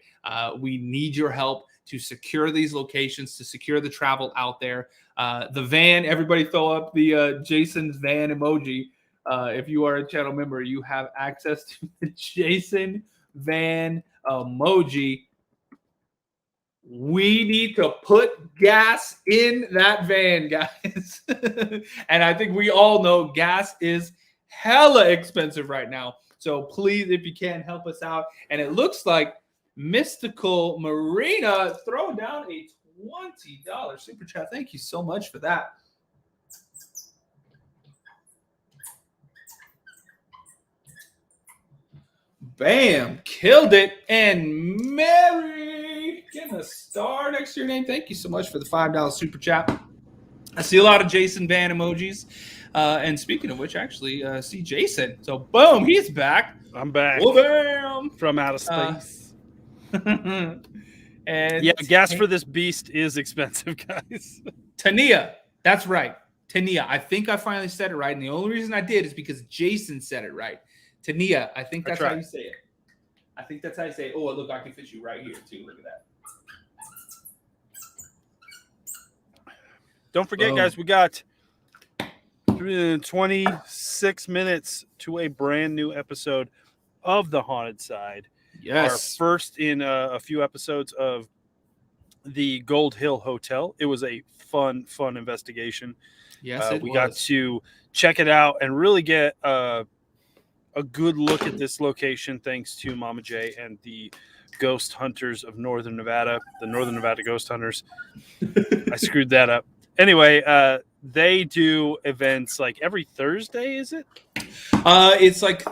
We need your help to secure these locations, to secure the travel out there. The van, everybody throw up the Jason's van emoji. If you are a channel member, you have access to the Jason van emoji. We need to put gas in that van, guys. And I think we all know gas is hella expensive right now. So please, if you can, help us out. And it looks like Mystical Marina throwing down a $20 super chat. Thank you so much for that. Bam, killed it. And Mary getting a star next to your name. Thank you so much for the $5 super chat. I see a lot of Jason Van emojis. And speaking of which, actually, see Jason. So boom, he's back. I'm back. Well, bam. From outer space. And yeah, gas for this beast is expensive, guys. Tania, that's right. Tania, I think I finally said it right. And the only reason I did is because Jason said it right. Tania, I think that's how you say it. I think that's how you say it. Oh, look, I can fit you right here, too. Look at that. Don't forget, guys, we got 26 minutes to a brand new episode of The Haunted Side. Yes. Our first in a few episodes of the Gold Hill Hotel. It was a fun investigation. Yes, we got to check it out and really get a good look at this location thanks to Mama J and the Ghost Hunters of Northern Nevada, the Northern Nevada Ghost Hunters. I screwed that up. Anyway, they do events like every Thursday, is it? It's like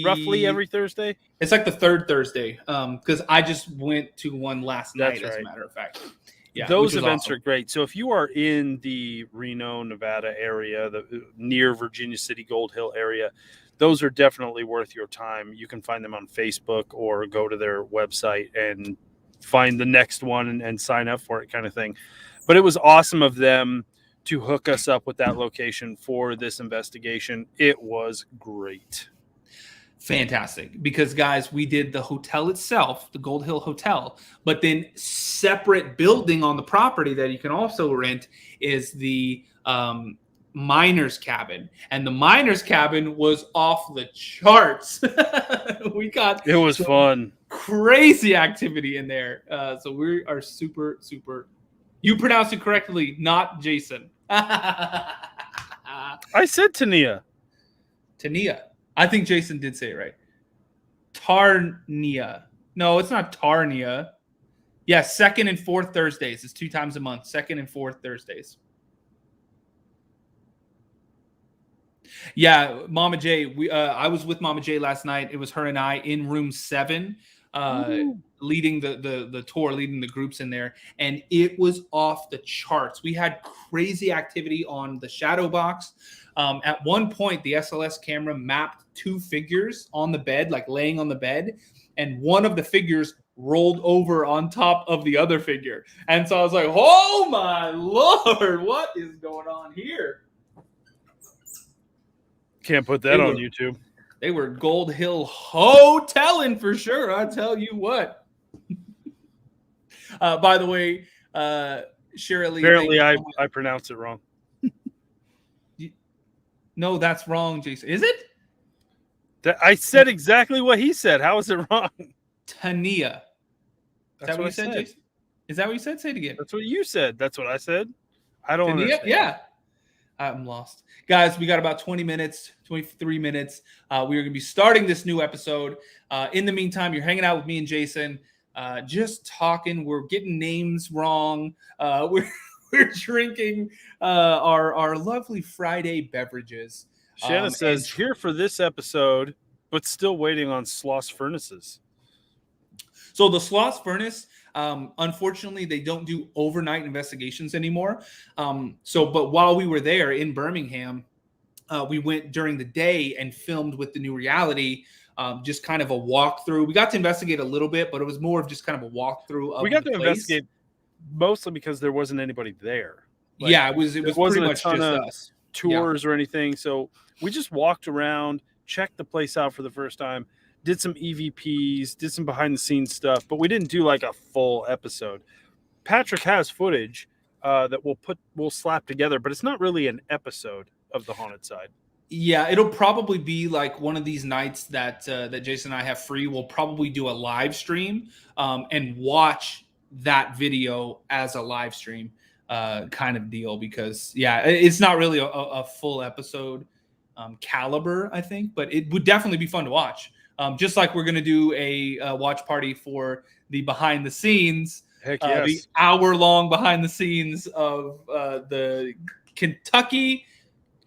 roughly every Thursday. It's like the 3rd Thursday. Because I just went to one last night, as a matter of fact. Yeah, those events are great. So if you are in the Reno, Nevada area, the near Virginia City, Gold Hill area, those are definitely worth your time. You can find them on Facebook or go to their website and find the next one and sign up for it, kind of thing. But it was awesome of them to hook us up with that location for this investigation. It was great. Fantastic. Because, guys, we did the hotel itself, the Gold Hill Hotel, but then separate building on the property that you can also rent is the miner's cabin. And the miner's cabin was off the charts. It was fun. Crazy activity in there. So we are super, super You pronounced it correctly, not Jason. I said Tania. Tania. I think Jason did say it right. Tarnia. No, it's not Tarnia. Yeah, second and fourth Thursdays. It's 2 times a month. Second and fourth Thursdays. Yeah, Mama J. I was with Mama J last night. It was her and I in room 7, leading the tour, leading the groups in there, and it was off the charts. We had crazy activity on the shadow box. At one point, the SLS camera mapped 2 figures on the bed, like laying on the bed, and one of the figures rolled over on top of the other figure. And so I was like, oh my Lord, what is going on here? Can't put that on YouTube. They were Gold Hill hoteling for sure. I tell you what. By the way, Shirley. Apparently, I pronounced it wrong. No, that's wrong, Jason. Is it? I said exactly what he said. How is it wrong? Tania. Is that what you said, Jason? Is that what you said? Say it again. That's what you said. That's what I said. I don't Tania? understand. Yeah. I'm lost. Guys, we got about 20 minutes, 23 minutes. We are going to be starting this new episode. In the meantime, you're hanging out with me and Jason, just talking. We're getting names wrong. We're drinking our lovely Friday beverages. Shanna says, here for this episode, but still waiting on Sloss Furnaces. So the Sloss Furnace, unfortunately, they don't do overnight investigations anymore. But while we were there in Birmingham, we went during the day and filmed with the new reality, just kind of a walkthrough. We got to investigate a little bit, but it was more of just kind of a walkthrough of we got the to place. Investigate mostly because there wasn't anybody there. Like, yeah, it was pretty much just us. Tours or anything. So we just walked around, checked the place out for the first time, did some EVPs, did some behind the scenes stuff, but we didn't do like a full episode. Patrick has footage that we'll slap together, but it's not really an episode of the Haunted Side. Yeah, it'll probably be like one of these nights that Jason and I have free. We'll probably do a live stream and watch that video as a live stream kind of deal, because it's not really a full episode caliber, I think, but it would definitely be fun to watch. Just like we're going to do a watch party for the behind the scenes, Heck yes. the hour-long behind the scenes of the Kentucky,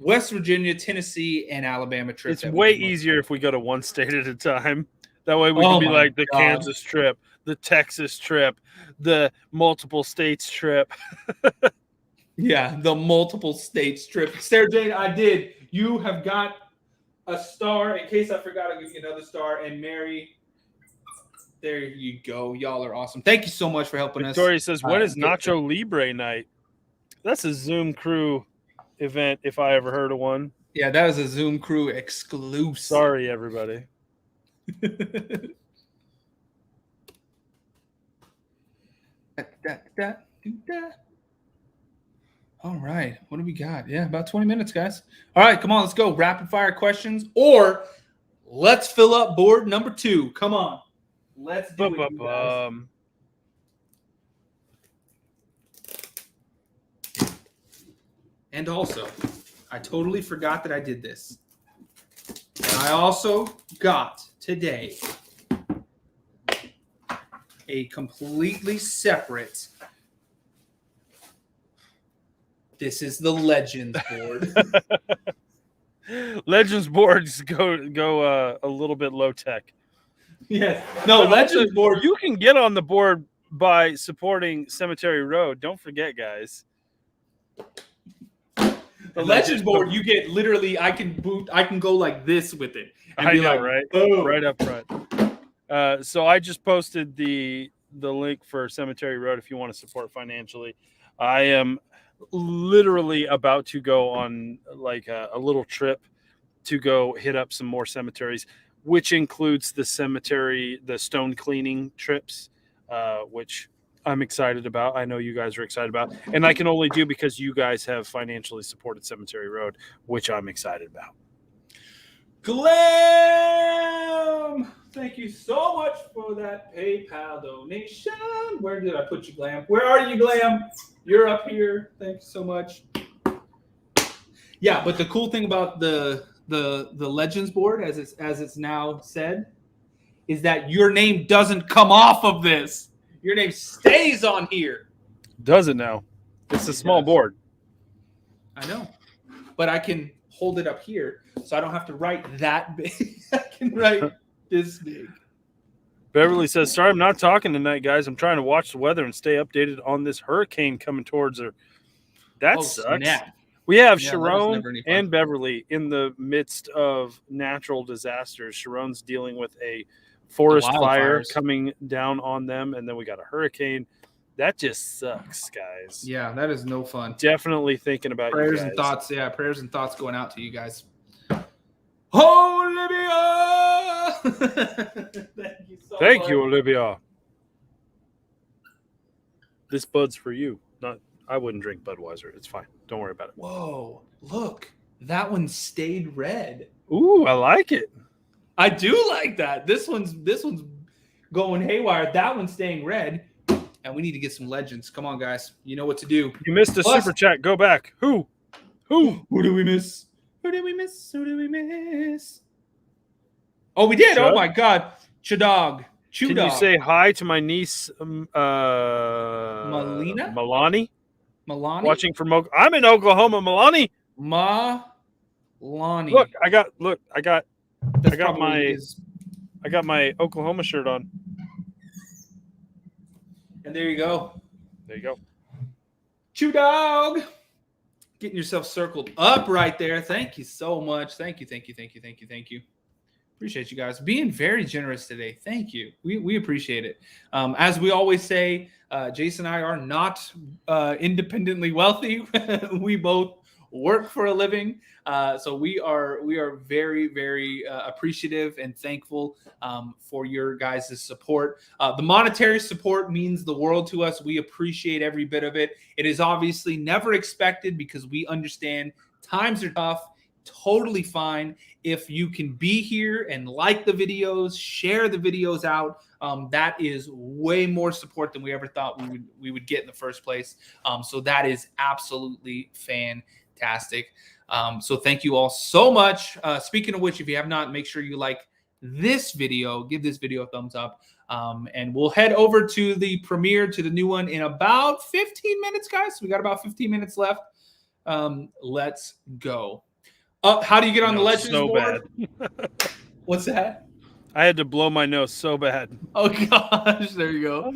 West Virginia, Tennessee, and Alabama trip. It's way easier if we go to one state at a time. That way we can be like the Kansas trip, the Texas trip, the multiple states trip. Yeah, the multiple states trip. Sarah Jane, I did. You have got a star. In case I forgot, I'll give you another star. And Mary, there you go. Y'all are awesome. Thank you so much for helping us. Victoria says, when is Nacho Libre night? That's a Zoom crew event, if I ever heard of one. Yeah, that was a Zoom crew exclusive. Sorry, everybody. All right, what do we got? Yeah, about 20 minutes, guys. All right, come on, let's go. Rapid fire questions, or let's fill up board number 2. Come on, let's do it, you guys. And also, I totally forgot that I did this. And I also got today a completely separate. This is the Legends board. Legends boards go a little bit low tech. Yes. No, Legends board. You can get on the board by supporting Cemetery Road. Don't forget, guys. The Legends board, you get literally. I can go like this with it. And I know, like, right? boom. Right up front. So I just posted the link for Cemetery Road if you want to support financially. I am literally about to go on like a little trip to go hit up some more cemeteries, which includes the stone cleaning trips, which I'm excited about. I know you guys are excited about, and I can only do because you guys have financially supported Cemetery Road, which I'm excited about. Glam. Thank you so much for that PayPal donation. Where did I put you, Glam? Where are you, Glam? You're up here. Thank you so much. Yeah, but the cool thing about the Legends board, as it's now said, is that your name doesn't come off of this. Your name stays on here. Does it now? It's a small board. I know, but I can hold it up here, so I don't have to write that big. I can write this big. Beverly says, "Sorry, I'm not talking tonight, guys. I'm trying to watch the weather and stay updated on this hurricane coming towards her." That sucks. Snap. We have Yeah, Sharon and Beverly in the midst of natural disasters. Sharon's dealing with a forest fire coming down on them, and then we got a hurricane. That just sucks, guys. Yeah, that is no fun. Definitely thinking about prayers you guys. And thoughts. Yeah, prayers and thoughts going out to you guys. Olivia! Thank you so Thank much. you, Olivia. This Bud's for you. I wouldn't drink Budweiser. It's fine. Don't worry about it. Whoa, look. That one stayed red. Ooh, I like it. I do like that. This one's going haywire. That one's staying red. And we need to get some legends. Come on, guys. You know what to do. You missed a super chat. Go back. Who? Who do we miss? Who did we miss? Who did we miss? Oh, we did. Chud? Oh, my God. Chudog. Can you say hi to my niece, Melina? Milani? Milani? Watching from I'm in Oklahoma, Milani. Milani. Look, I got my Oklahoma shirt on. And there you go. There you go. Chew dog. Getting yourself circled up right there. Thank you so much. Thank you. Appreciate you guys being very generous today. Thank you. We appreciate it. As we always say, Jason and I are not independently wealthy. We both work for a living. So we are very, very appreciative and thankful for your guys' support. The monetary support means the world to us. We appreciate every bit of it. It is obviously never expected because we understand times are tough. Totally fine if you can be here and like the videos, share the videos out. That is way more support than we ever thought we would get in the first place. So that is absolutely fantastic. So thank you all so much. Speaking of which, if you have not, make sure you like this video, give this video a thumbs up. And we'll head over to the premiere, to the new one in about 15 minutes, guys. We got about 15 minutes left. Let's go. How do you get on the Legends board? What's that? I had to blow my nose so bad. Oh, gosh. There you go.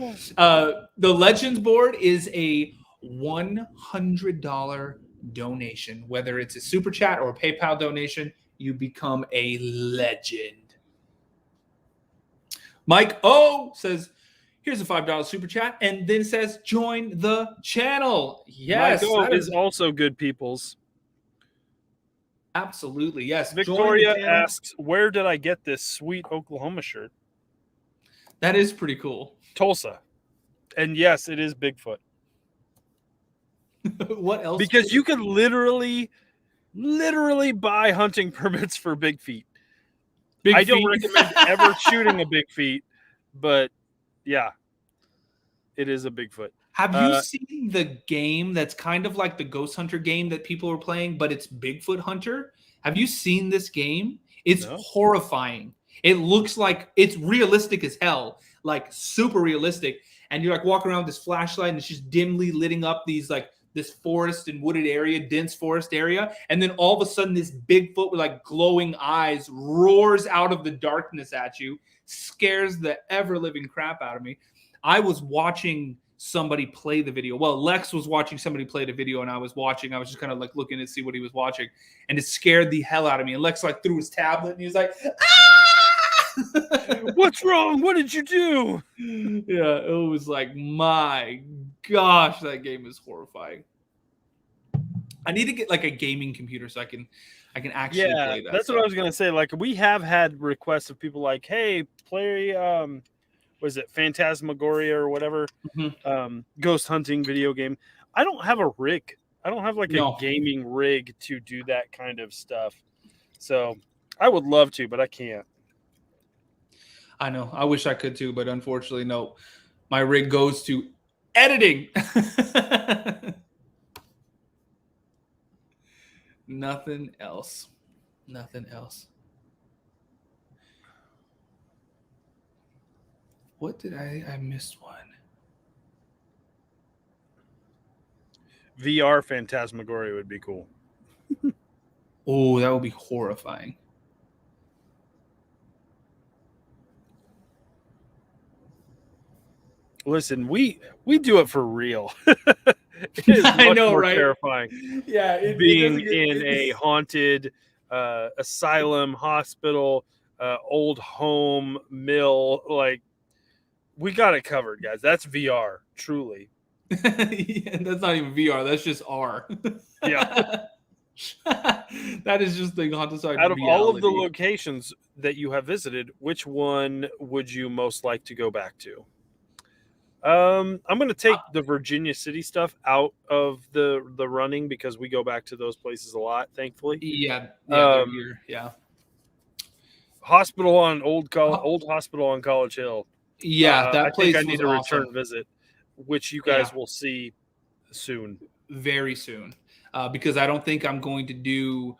The Legends board is a $100 donation. Whether it's a super chat or a PayPal donation, you become a legend. Mike O says, here's a $5 super chat, and then says, join the channel. Yes. Mike O is also good people's. Absolutely, yes. Victoria asks, where did I get this sweet Oklahoma shirt? That is pretty cool. Tulsa. And yes, it is Bigfoot. What else? Because you can literally buy hunting permits for big feet. I don't recommend ever shooting a big feet, but yeah, it is a Bigfoot. Have you seen the game that's kind of like the Ghost Hunter game that people are playing, but it's Bigfoot Hunter? Have you seen this game? It's horrifying. It looks like it's realistic as hell, like super realistic. And you're like walking around with this flashlight and it's just dimly lighting up these like this forest and wooded area, dense forest area. And then all of a sudden this Bigfoot with like glowing eyes roars out of the darkness at you, scares the ever living crap out of me. I was watching somebody play the video. Well, Lex was watching somebody play the video and I was watching. I was just kind of like looking to see what he was watching, and it scared the hell out of me. And Lex like threw his tablet and he was like, ah! What's wrong? What did you do? Yeah, it was like, my gosh, that game is horrifying. I need to get like a gaming computer so I can actually play that. That's what I was gonna say. Like, we have had requests of people like, hey, play was it Phantasmagoria or whatever, ghost hunting video game. I don't have a rig. I don't have like a gaming rig to do that kind of stuff. So I would love to, but I can't. I know. I wish I could too, but unfortunately, no. My rig goes to editing. Nothing else. Nothing else. What did I missed one. VR Phantasmagoria would be cool. Oh, that would be horrifying. Listen, we do it for real. It is much I know, more right? terrifying Yeah, being in a haunted asylum, hospital, old home, mill. Like, we got it covered, guys. That's VR, truly. Yeah, that's not even VR. That's just R. Yeah. That is just the haunted side Out of all of the reality. locations that you have visited, which one would you most like to go back to? I'm going to take the Virginia City stuff out of the running because we go back to those places a lot, thankfully. Yeah, yeah. Hospital on old hospital on College Hill. Yeah, I that think place I was need a awesome. return visit, which you guys will see soon. Very soon, because I don't think I'm going to do.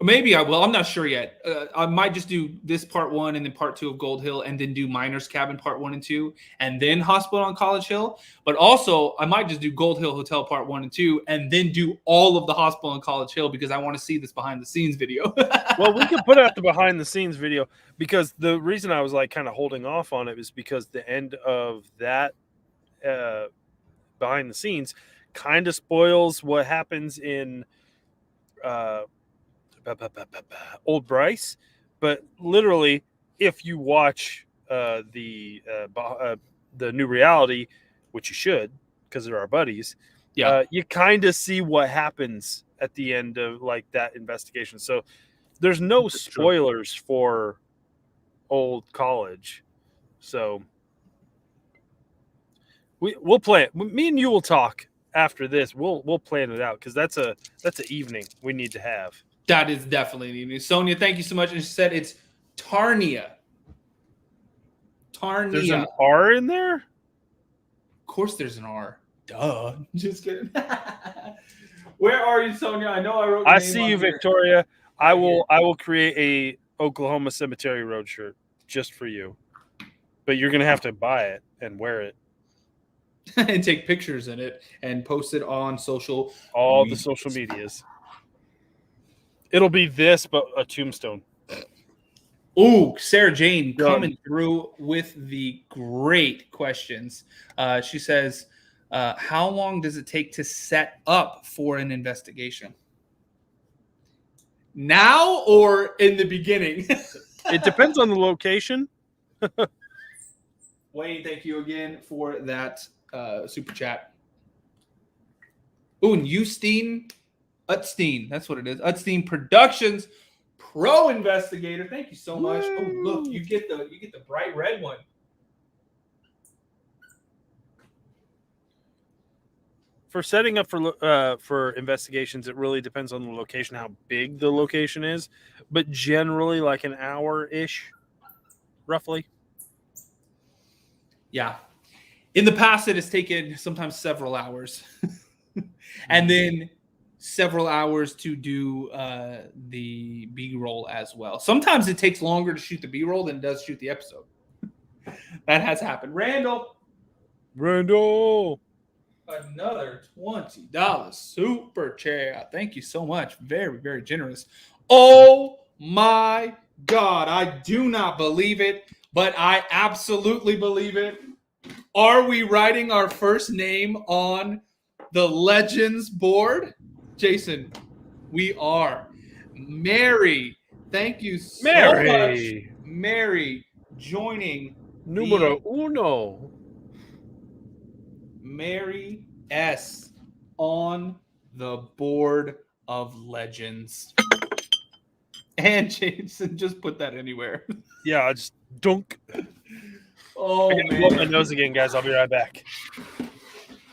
Maybe I will. I'm not sure yet. I might just do this part 1 and then part 2 of Gold Hill, and then do Miner's Cabin part 1 and 2, and then Hospital on College Hill. But also, I might just do Gold Hill Hotel part 1 and 2, and then do all of the Hospital on College Hill because I want to see this behind the scenes video. Well, we could put out the behind the scenes video because the reason I was like kind of holding off on it is because the end of that behind the scenes kind of spoils what happens in Old Bryce. But literally, if you watch the new reality, which you should because they're our buddies, you kind of see what happens at the end of like that investigation. So there's no spoilers for Old College. So we'll plan it. Me and you will talk after this. We'll plan it out because that's an evening we need to have. That is definitely an evening. Sonia, thank you so much. And she said it's Tarnia. There's an R in there? Of course there's an R. Duh. Just kidding. Where are you, Sonia? I know I wrote. I see you, Victoria. I will create a Oklahoma Cemetery Road shirt just for you. But you're gonna have to buy it and wear it. And take pictures in it and post it on the social medias. It'll be this, but a tombstone. Oh, Sarah Jane coming through with the great questions. She says, how long does it take to set up for an investigation? Now or in the beginning? It depends on the location. Wayne, thank you again for that super chat. Oh, and Utstein, that's what it is. Utstein Productions Pro Investigator. Thank you so much. Woo! Oh, look, you get the bright red one. For setting up for investigations, it really depends on the location, how big the location is, but generally like an hour-ish, roughly. Yeah. In the past, it has taken sometimes several hours. And then several hours to do the B-roll as well. Sometimes it takes longer to shoot the B-roll than it does shoot the episode. That has happened. Randall. Another $20 super chat. Thank you so much. Very, very generous. Oh my God. I do not believe it, but I absolutely believe it. Are we writing our first name on the Legends board? Jason, we are. Mary, thank you so much. Mary, joining Numero uno. Mary S. on the board of Legends. And Jason, just put that anywhere. Yeah, I just dunk. Oh, man. Blow my nose again, guys. I'll be right back.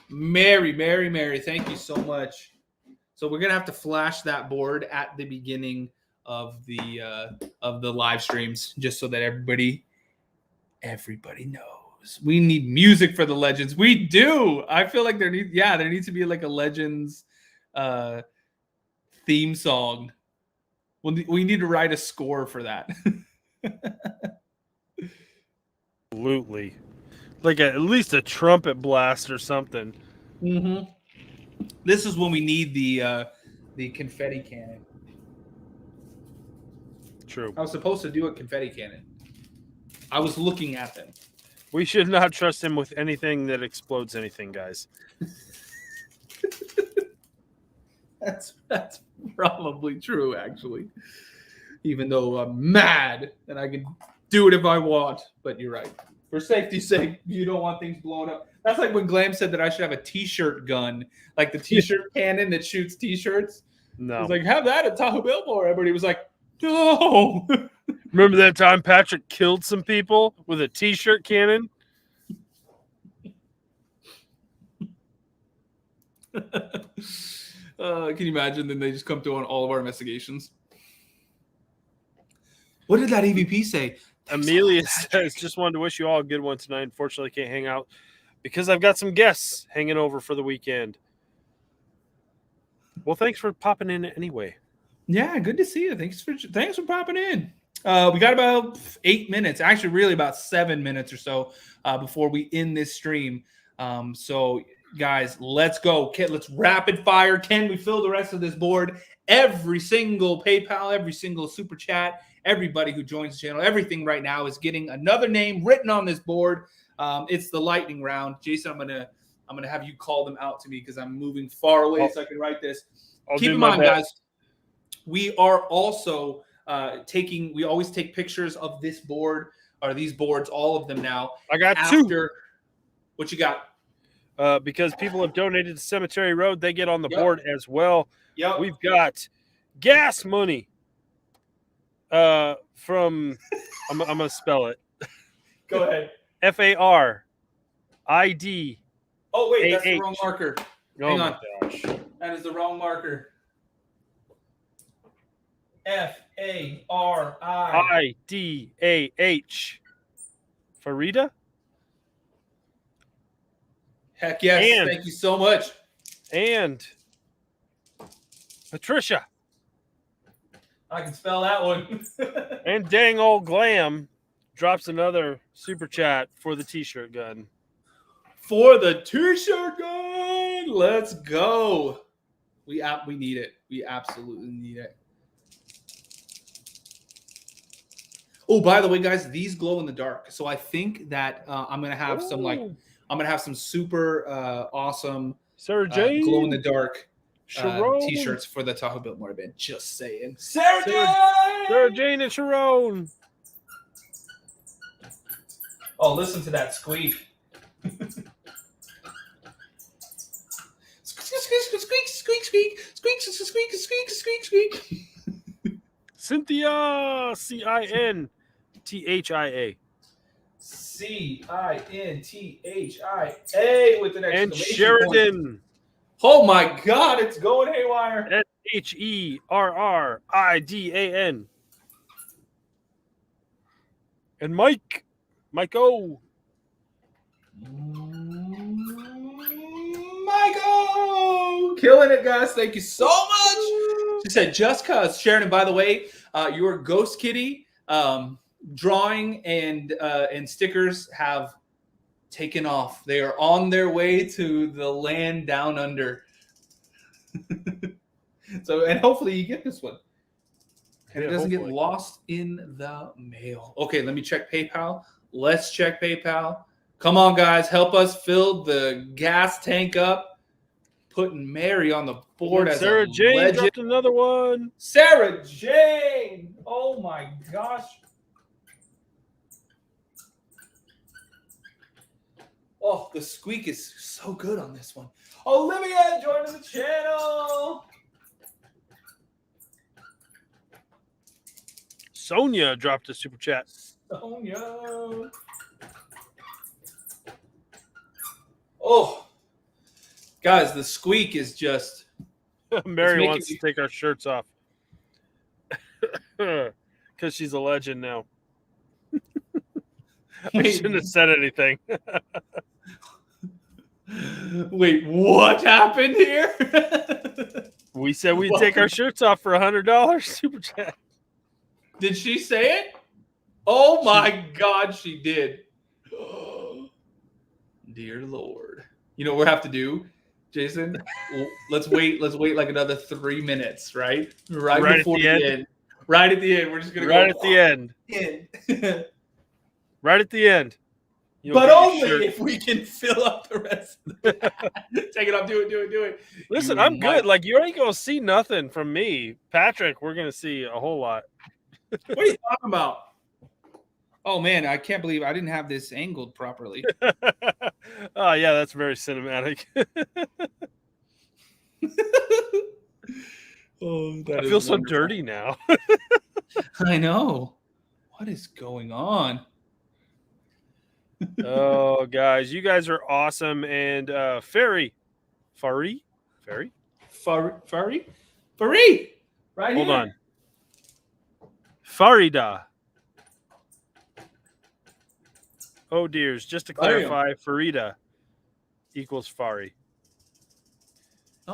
Mary, thank you so much. So we're going to have to flash that board at the beginning of the live streams, just so that everybody knows. We need music for the Legends. We do. I feel like there needs to be like a Legends theme song. We need to write a score for that. Absolutely. Like at least a trumpet blast or something. Mm-hmm. This is when we need the confetti cannon. True. I was supposed to do a confetti cannon. I was looking at them. We should not trust him with anything that explodes anything, guys. That's probably true, actually. Even though I'm mad and I can do it if I want, but you're right. For safety's sake, you don't want things blown up. That's like when Glam said that I should have a T-shirt gun, like the T-shirt cannon that shoots T-shirts. No. He's like, have that at Tahoe Billboard. Everybody was like, no. Remember that time Patrick killed some people with a T-shirt cannon? Can you imagine? Then they just come through on all of our investigations. What did that EVP say? Amelia says, just wanted to wish you all a good one tonight. Unfortunately, can't hang out because I've got some guests hanging over for the weekend. Well, thanks for popping in anyway. Yeah, good to see you. Thanks for popping in. We got about 8 minutes, actually, really about 7 minutes or so before we end this stream. So, guys, let's go. Let's rapid fire. Can we fill the rest of this board? Every single PayPal, every single super chat, everybody who joins the channel, everything right now is getting another name written on this board. It's the lightning round. Jason, I'm gonna have you call them out to me because I'm moving far away so I can write this. Keep in mind, guys, we are also we always take pictures of this board or these boards, all of them now. I got two. What you got? Because people have donated to Cemetery Road, they get on the board as well. Yep. We've got gas money from, I'm going to spell it. Go ahead. FARID. Oh, wait, that's the wrong marker. Hang on. Gosh. That is the wrong marker. FARIDAH. Farida? Heck yes. Thank you so much. And Patricia. I can spell that one. And dang old Glam drops another super chat for the T-shirt gun. For the T-shirt gun. Let's go. We need it. We absolutely need it. Oh, by the way, guys, these glow in the dark. So I think that I'm gonna have some super awesome Sarah Jane glow in the dark T-shirts for the Tahoe Biltmore event. Just saying. Sarah Jane and Sharon. Oh, listen to that squeak. Squeak. Cynthia, Cinthia. Cinthia with an exclamation and Sheridan. Point. Oh my God, it's going haywire. Herrridan. And Mike O. Michael, killing it, guys. Thank you so much. She said, just cuz. Sheridan, by the way, your Ghost Kitty drawing and stickers have taken off. They are on their way to the land down under. So, and hopefully you get this one. And it doesn't get lost in the mail. Okay, let me check PayPal. Let's check PayPal. Come on, guys. Help us fill the gas tank up. Putting Mary on the board as Sarah Jane legend. dropped another one. Sarah Jane. Oh, my gosh. Oh, the squeak is so good on this one. Olivia joining the channel. Sonia dropped a super chat. Sonia. Oh, guys, the squeak is just. Mary wants to take our shirts off. Because she's a legend now. I shouldn't have said anything. Wait, what happened here? We said we'd take our shirts off for $100 super chat. Did she say it? Oh my God, she did. Dear Lord. You know what we have to do, Jason? Let's wait like another 3 minutes, right? Right before the end. Right at the end. We're just gonna right at the end. Right at the end. But only if we can fill up the rest of the Take it off, do it. Listen, I'm good. Like, you ain't gonna see nothing from me. Patrick, we're gonna see a whole lot. What are you talking about? Oh man, I can't believe I didn't have this angled properly. Oh yeah, that's very cinematic. I feel so dirty now. I know. What is going on? Oh, guys, you guys are awesome. And Fari, right Hold here. On. Farida. Oh dears, just to clarify, Farida equals Fari.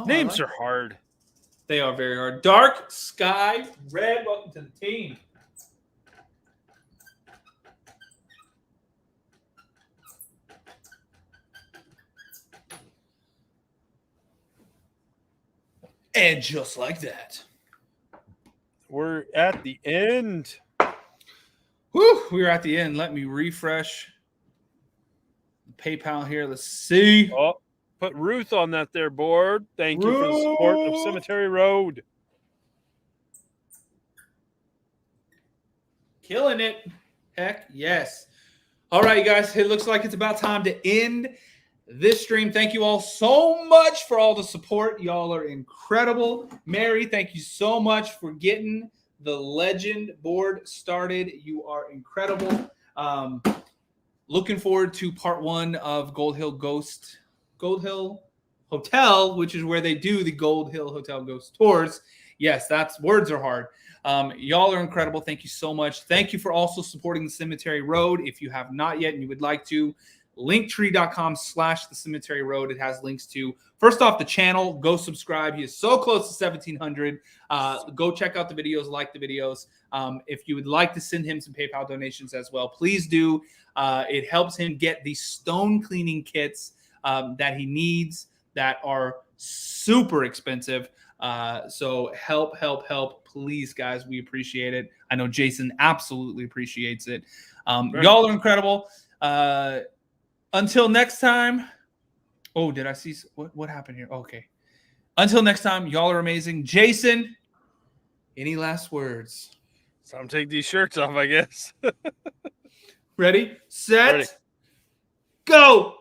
Names are hard. They are very hard. Dark Sky Red, welcome to the team. And just like that, we're at the end. Whew, we're at the end. Let me refresh PayPal here. Let's see. Oh, put Ruth on that there board. Thank you for the support of Cemetery Road. Killing it. Heck yes. All right, you guys. It looks like it's about time to end this stream. Thank you all so much for all the support. Y'all are incredible. Mary, thank you so much for getting the legend board started. You are incredible. Looking forward to part 1 of Gold Hill Hotel, which is where they do the Gold Hill Hotel ghost tours. Yes, words are hard. Y'all are incredible. Thank you so much. Thank you for also supporting the Cemetery Road. If you have not yet and you would like to, linktree.com/the Cemetery Road. It has links to, first off, the channel. Go subscribe. He is so close to 1,700. Go check out the videos, like the videos. If you would like to send him some PayPal donations as well, please do. It helps him get the stone cleaning kits that he needs that are super expensive. So help, please, guys. We appreciate it. I know Jason absolutely appreciates it. Y'all are incredible. Until next time. Oh, did I see what happened here? Okay. Until next time, y'all are amazing. Jason, any last words? So I'm taking these shirts off, I guess. Ready, set, go.